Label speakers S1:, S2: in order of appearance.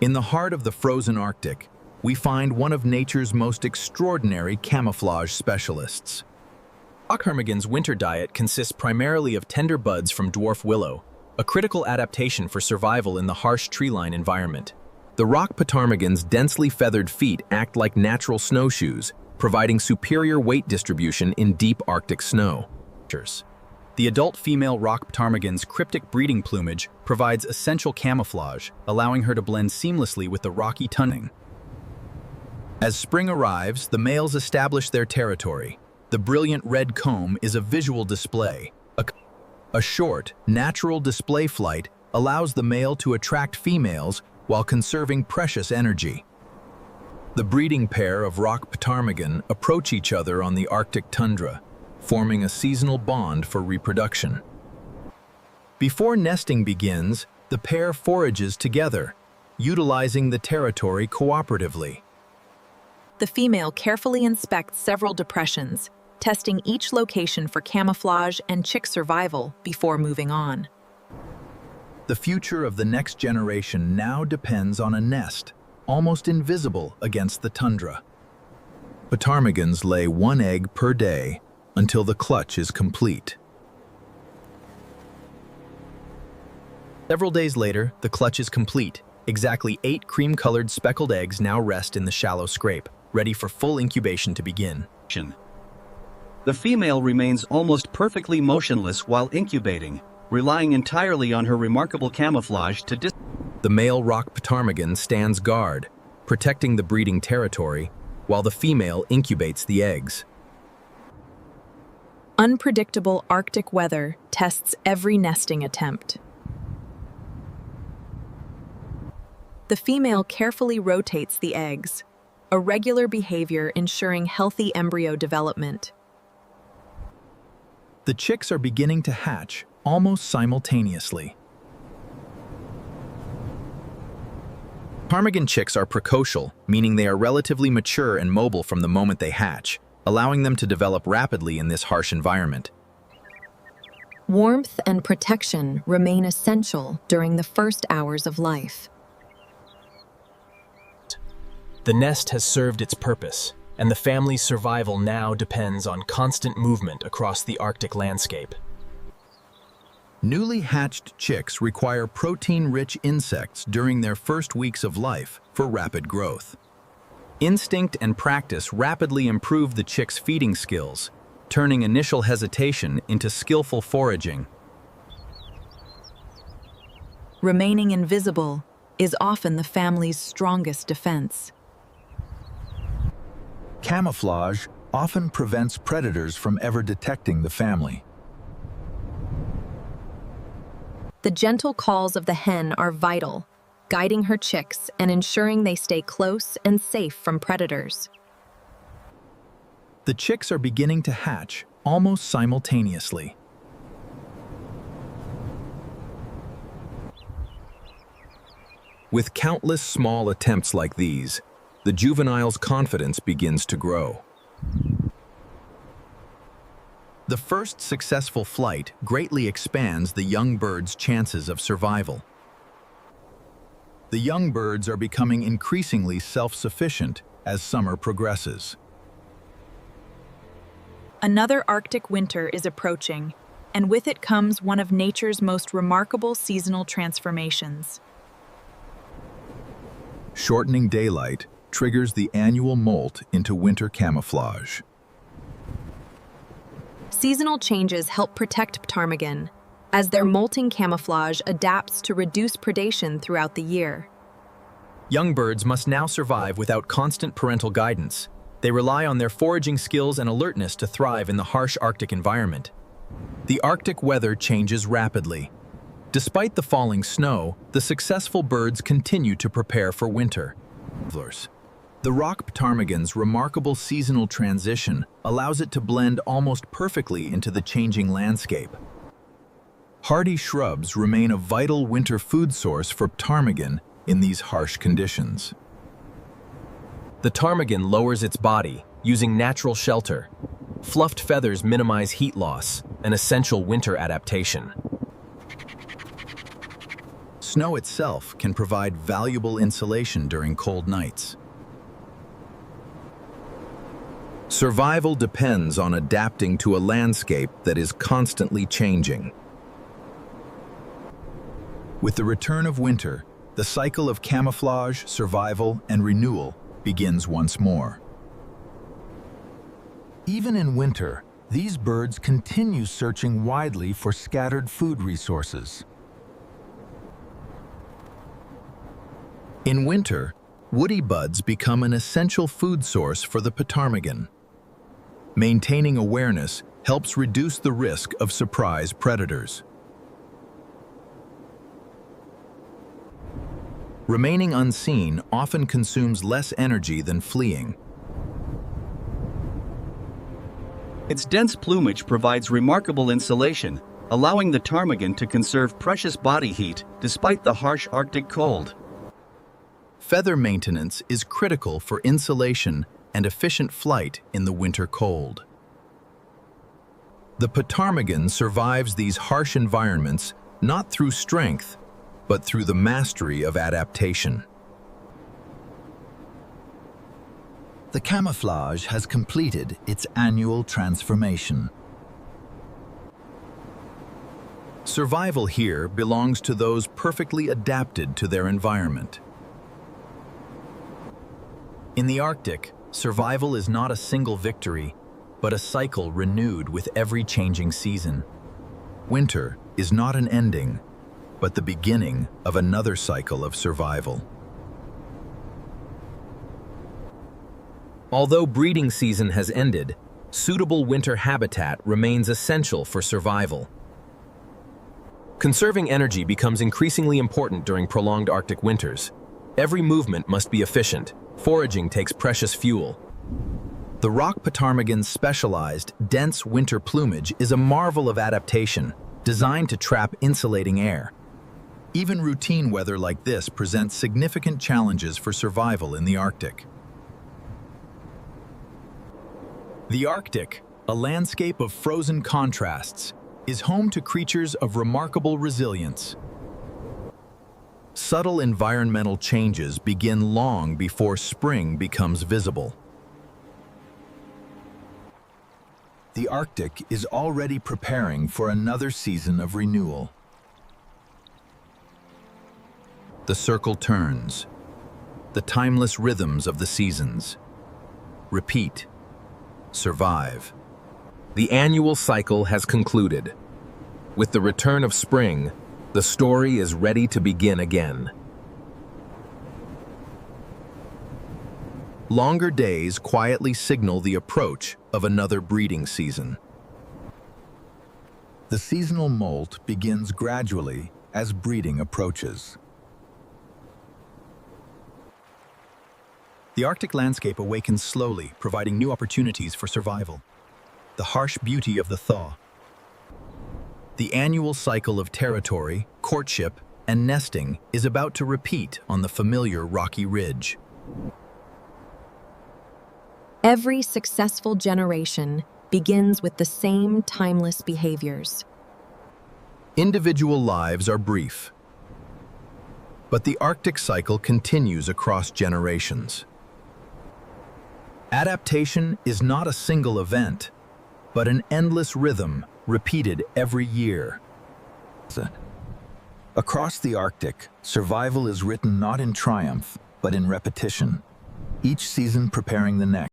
S1: In the heart of the frozen Arctic, we find one of nature's most extraordinary camouflage specialists.
S2: Rock ptarmigan's winter diet consists primarily of tender buds from dwarf willow, a critical adaptation for survival in the harsh tree-line environment. The rock ptarmigan's densely feathered feet act like natural snowshoes, providing superior weight distribution in deep Arctic snow. The adult female rock ptarmigan's cryptic breeding plumage provides essential camouflage, allowing her to blend seamlessly with the rocky tundra.
S1: As spring arrives, the males establish their territory. The brilliant red comb is a visual display. A short, natural display flight allows the male to attract females while conserving precious energy. The breeding pair of rock ptarmigan approach each other on the Arctic tundra, forming a seasonal bond for reproduction. Before nesting begins, the pair forages together, utilizing the territory cooperatively.
S3: The female carefully inspects several depressions, testing each location for camouflage and chick survival before moving on.
S1: The future of the next generation now depends on a nest, almost invisible against the tundra. Ptarmigans lay 1 egg per day until the clutch is complete.
S2: Several days later, the clutch is complete. Exactly 8 cream-colored speckled eggs now rest in the shallow scrape, ready for full incubation to begin.
S4: The female remains almost perfectly motionless while incubating, relying entirely on her remarkable camouflage to
S1: The male rock ptarmigan stands guard, protecting the breeding territory, while the female incubates the eggs.
S3: Unpredictable Arctic weather tests every nesting attempt. The female carefully rotates the eggs, a regular behavior ensuring healthy embryo development.
S1: The chicks are beginning to hatch almost simultaneously. Ptarmigan chicks are precocial, meaning they are relatively mature and mobile from the moment they hatch, allowing them to develop rapidly in this harsh environment.
S3: Warmth and protection remain essential during the first hours of life.
S2: The nest has served its purpose, and the family's survival now depends on constant movement across the Arctic landscape.
S1: Newly hatched chicks require protein-rich insects during their first weeks of life for rapid growth. Instinct and practice rapidly improve the chick's feeding skills, turning initial hesitation into skillful foraging.
S3: Remaining invisible is often the family's strongest defense.
S1: Camouflage often prevents predators from ever detecting the family.
S3: The gentle calls of the hen are vital, guiding her chicks and ensuring they stay close and safe from predators.
S1: The chicks are beginning to hatch almost simultaneously. With countless small attempts like these, the juvenile's confidence begins to grow. The first successful flight greatly expands the young bird's chances of survival. The young birds are becoming increasingly self-sufficient as summer progresses.
S3: Another Arctic winter is approaching, and with it comes one of nature's most remarkable seasonal transformations.
S1: Shortening daylight triggers the annual molt into winter camouflage.
S3: Seasonal changes help protect ptarmigan, as their molting camouflage adapts to reduce predation throughout the year.
S2: Young birds must now survive without constant parental guidance. They rely on their foraging skills and alertness to thrive in the harsh Arctic environment.
S1: The Arctic weather changes rapidly. Despite the falling snow, the successful birds continue to prepare for winter. The rock ptarmigan's remarkable seasonal transition allows it to blend almost perfectly into the changing landscape. Hardy shrubs remain a vital winter food source for ptarmigan in these harsh conditions.
S2: The ptarmigan lowers its body, using natural shelter. Fluffed feathers minimize heat loss, an essential winter adaptation.
S1: Snow itself can provide valuable insulation during cold nights. Survival depends on adapting to a landscape that is constantly changing. With the return of winter, the cycle of camouflage, survival, and renewal begins once more. Even in winter, these birds continue searching widely for scattered food resources. In winter, woody buds become an essential food source for the ptarmigan. Maintaining awareness helps reduce the risk of surprise predators. Remaining unseen often consumes less energy than fleeing.
S4: Its dense plumage provides remarkable insulation, allowing the ptarmigan to conserve precious body heat despite the harsh Arctic cold.
S1: Feather maintenance is critical for insulation and efficient flight in the winter cold. The ptarmigan survives these harsh environments not through strength, but through the mastery of adaptation. The camouflage has completed its annual transformation. Survival here belongs to those perfectly adapted to their environment. In the Arctic, survival is not a single victory, but a cycle renewed with every changing season. Winter is not an ending, but the beginning of another cycle of survival.
S2: Although breeding season has ended, suitable winter habitat remains essential for survival. Conserving energy becomes increasingly important during prolonged Arctic winters. Every movement must be efficient. Foraging takes precious fuel.
S1: The rock ptarmigan's specialized, dense winter plumage is a marvel of adaptation, designed to trap insulating air. Even routine weather like this presents significant challenges for survival in the Arctic. The Arctic, a landscape of frozen contrasts, is home to creatures of remarkable resilience. Subtle environmental changes begin long before spring becomes visible. The Arctic is already preparing for another season of renewal. The circle turns, the timeless rhythms of the seasons. Repeat, survive.
S2: The annual cycle has concluded. With the return of spring, the story is ready to begin again.
S1: Longer days quietly signal the approach of another breeding season. The seasonal molt begins gradually as breeding approaches. The Arctic landscape awakens slowly, providing new opportunities for survival. The harsh beauty of the thaw. The annual cycle of territory, courtship, and nesting is about to repeat on the familiar rocky ridge.
S3: Every successful generation begins with the same timeless behaviors.
S1: Individual lives are brief, but the Arctic cycle continues across generations. Adaptation is not a single event, but an endless rhythm repeated every year. Across the Arctic, survival is written not in triumph, but in repetition, each season preparing the next.